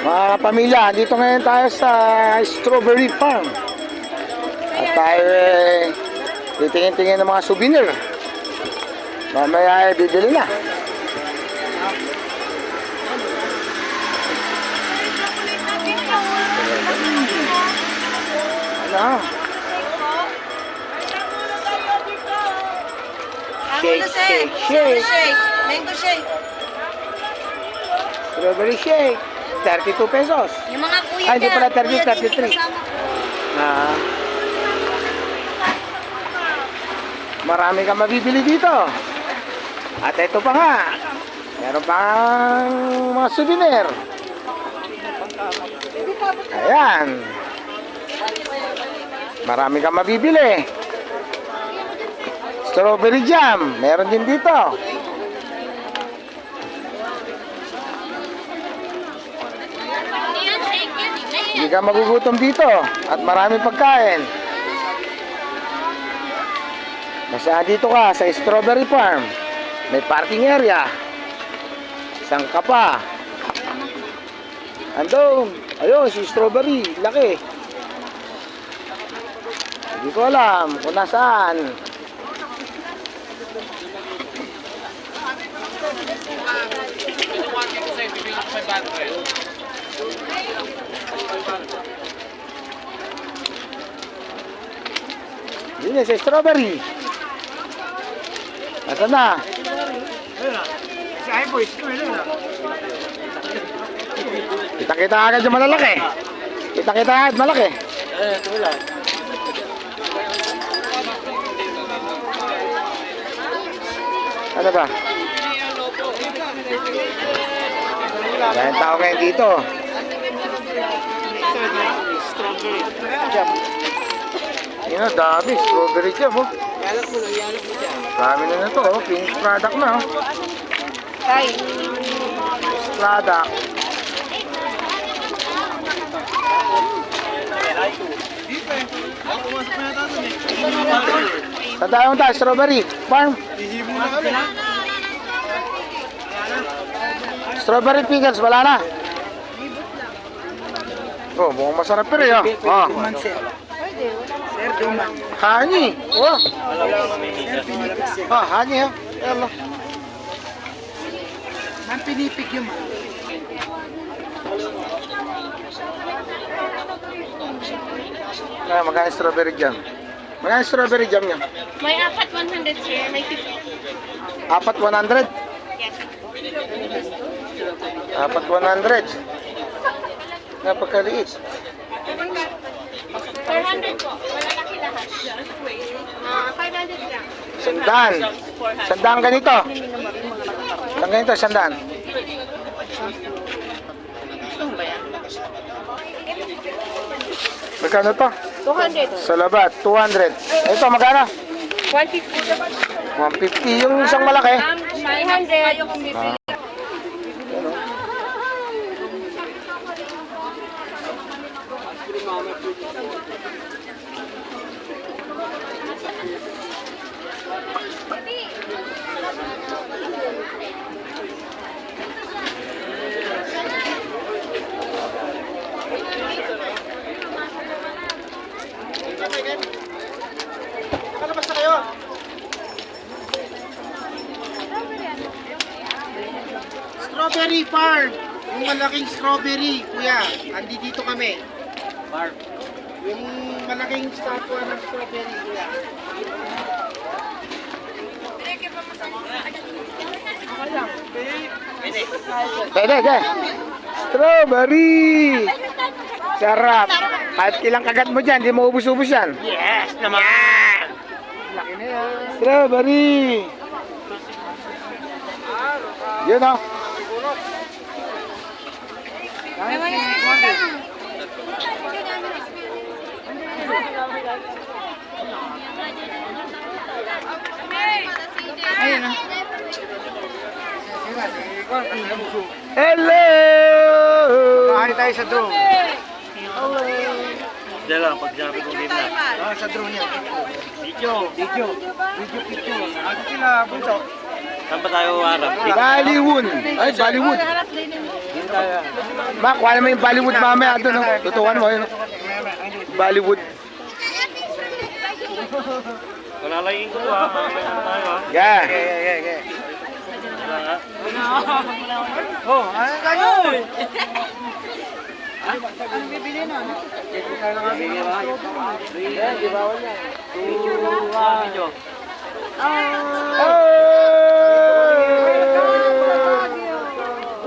Mga pamilya, dito ngayon tayo sa Strawberry Farm. At tayo titingin-tingin ng mga souvenir. Mamaya ay bibili na. Ano? Shake. Mango shake. Strawberry shake. 32 pesos. Yung mga kuya Ay, hindi pala 30, kuya din 33. kasama. Ah. Marami kang mabibili dito. At ito pa nga. Meron pang mga souvenir. Ayan. Marami kang mabibili. Strawberry jam. Meron din dito. Hindi ka magugutom dito. At marami pagkain. Basta dito ka sa Strawberry Farm. May parking area. Isang ka pa. Andun. Ayun, si Strawberry. Laki. Hindi ko alam kung nasaan. Yun si Strawberry. Nasaan na? Kita-kita agad yung malalaki. Kita-kita agad malaki. Ano ba? Maraming tao ngayon dito. Strawberry. Yun na, dami. Strawberry jam, oh. Yalak mo dyan. Dami na to, oh. Finished product na, oh. Ay, Finished product. Saan tayo tayo? Strawberry Farm? Strawberry pickles, wala na. Oh, mukhang masarap pero yun. Oh. Honey. Oh. Ah, honey, ha. Ayan, oh. Man pinipig yung Ah, magkano strawberry jam? Magkano strawberry jam niya? may apat 100 sir, may 50. Apat 100? Yes. Apat 100. Napakaliit. 400 po, malalaki lahat. 500 lang. Sandaan. Sandaan ganito. Sandaan ganito, sandaan. Magkano to? 200. Sa labat, 200. Ito, magkano? 150. 150. Yung isang malaki. 900. Ah. Strawberry Farm. Yung malaking strawberry, kuya. Andi dito kami. Farm. Yung malaking statua ng strawberry, kuya. Pwede. Strawberry. Sarap. Kahit ilang kagat mo dyan, di mo ubus-ubus yan. Yes naman! Laki na yan. Strawberry. Yun, oh. Ayun na. Hello! Kain tayo sa drone. Diyan lang, pag sinabi kong game na. Sa drone yan. Video. Picture. Ako sila, bunso. Saan ba tayo harap? Bollywood. Ay, Bollywood. Mak, kuha naman yung Bollywood mamaya doon, no? Tutukan mo, yun. Bollywood. Malalayin ko to, ha. Malalayin tayo, ha. Yeah. Wala, ha. Oh, ano ganyan? Video.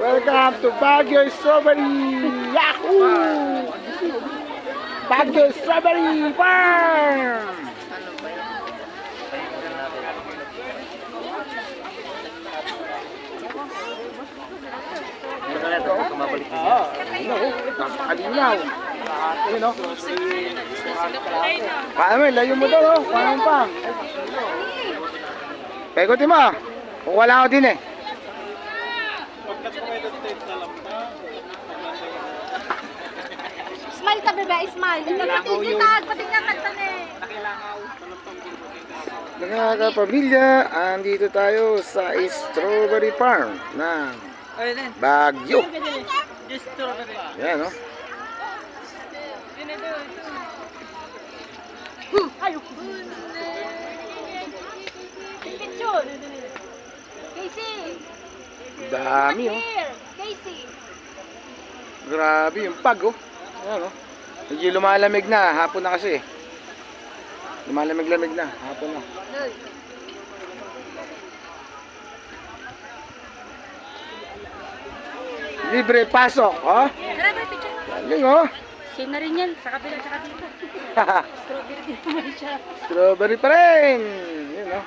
Welcome to Baguio Strawberry! Yahoo! Baguio Strawberry Farm! Ito na ito, kumabalik din yan. Napakalilaw. Ayun, no? Paano mo, layo mo daw, no? Paano mo pa? Pegotin mo. Kung wala ako din eh. Smile ka, bebe. Smile. Nagkatititag. Pati nga kagtan eh. Mga kapamilya, andito tayo sa Strawberry Farm ng Baguio. Yan, no? Picture. Casey. Dami, oh. Here. Casey. Grabe yung pag, oh. Ayan, oh. Medyo lumalamig na. Hapon na kasi. Lumalamig-lamig na. Hapon na. Libre pasok, oh. Tara, bebe, picture. Galing, oh. Same na rin yan. Sa kabila, tsaka dito. Strawberry din naman siya. Strawberry pa rin. Yun, oh.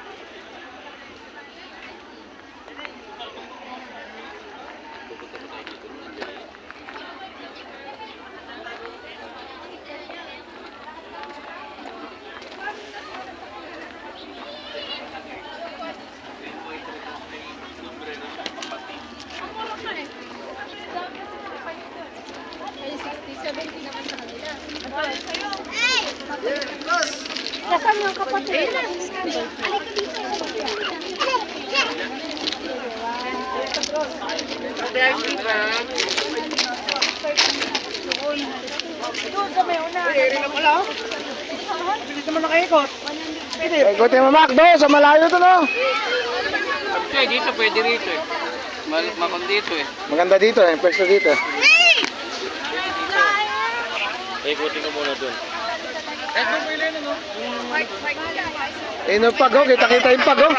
Kasama yung kapatid. Doon sa may una. Bilis naman nakaikot. Ikutin mo, Mac, do. Sa malayo to, no? Okay, dito pwede rito eh. Mamang dito eh. Maganda dito, eh. Pwesto dito. Ikutin ko muna dun. Ayun yung pag, oh. Kita-kita yung pag, oh.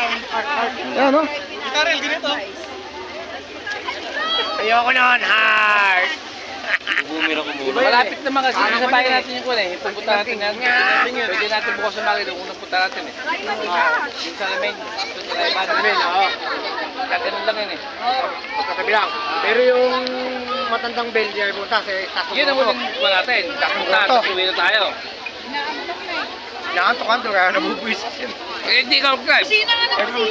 Yan, oh. Karel, ganito. Ayoko nun, heart! Bumira ko muna. Malapit naman kasi sa bahay natin yung kun eh. Pupunta natin yan. Pwede natin bukas sa market kung napunta natin eh. Yung salamin. Yung salamin, oo. Kaganon lang yun eh. Magkatabi lang. Pero yung matandang Belgian mo, tas Yun ang muling pa natin. Kapunta, tapos uwi na tayo. Nakanto-kanto kaya nabubuisit yun. Eh, hindi ka mag-drive.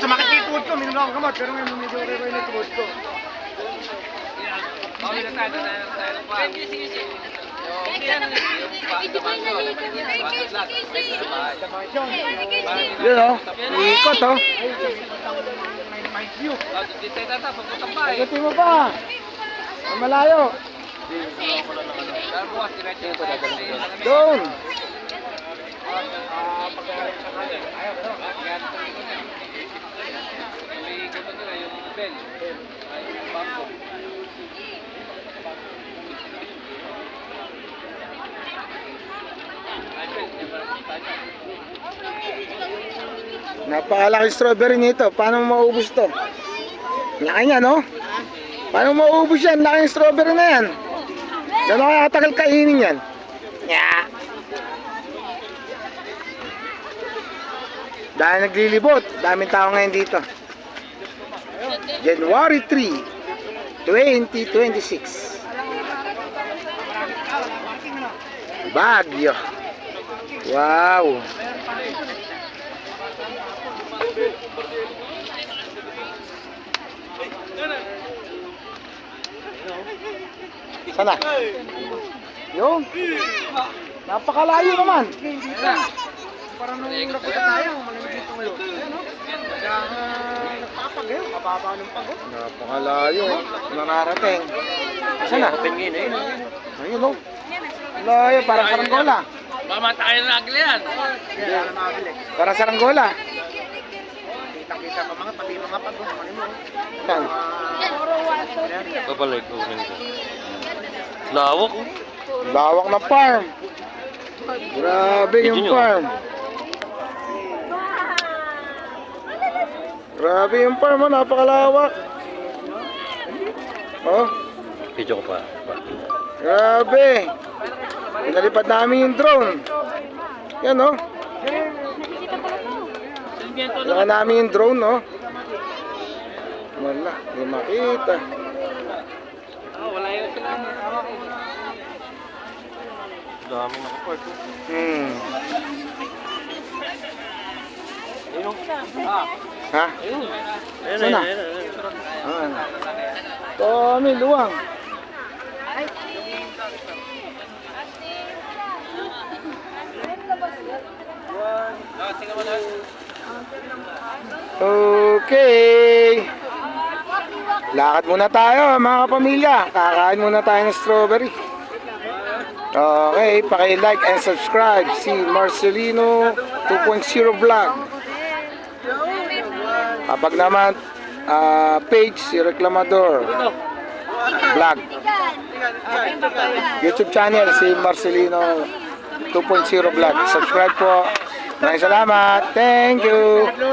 Sumakit yung tuhod ko, minum lang ako kamot, pero ngayon medyo okay na yung tuhod ko. Uwi na tayo, tayo pa. Sige, sige. Yun, oh. Ikot, oh. Dito tayo tata, papunta pa eh. Ikutin mo pa. Sa malayo. Kaya bukas, diretso na tayo kasi salamin. Doon. May gano'n nila yung bell. Ay, yung bangko. Ay, bell, yan parang tayo. Napakalaki strawberry nito. Paano mo maubos to? Laki niya, no? Paano mo maubos yan? Laki yung strawberry na yan. Gano'n kaya katagal kainin yan? Yeah. Dahil naglilibot, daming tao ngayon dito. January 3, 2026. Baguio. Wow. Sana? Yung? Napakalayo naman. Parang nung napunta tayo, malamig dito ngayon. Ayan, no? Kaya nagpapag ngayon, mababa ng pagod. Napakalayo. Nararating. Saan na? Open ngayon eh. Ayun o. Layo, parang saranggola. Mamatay na agli yan. Parang saranggola. Kita-kita pa mga, pati mga pag ano mo. Yan. Babalik, open ka. Lawak oh. Lawak ng farm. Grabe yung Medyo nyo. farm. Grabe yung farm, oh, napakalawak. Oh, Video ko pa. grabe. Pinalipad namin yung drone. Yan oh. Kailangan namin yung drone, oh. Wala, hindi makita. Wala yun sila. Dami nakapark oh. Ayun oh. Ha? Ayun. Ayun Saan na? ayun. Ah. Dami, luwang. Okay. Lakad muna tayo mga kapamilya. Kakain muna tayo ng strawberry. Okay, paki-like and subscribe si Marcelino 2.0 Vlog. Kapag naman page si Reclamador Vlog. YouTube channel si Marcelino 2.0 Vlog. Subscribe po. Maraming salamat. Thank you.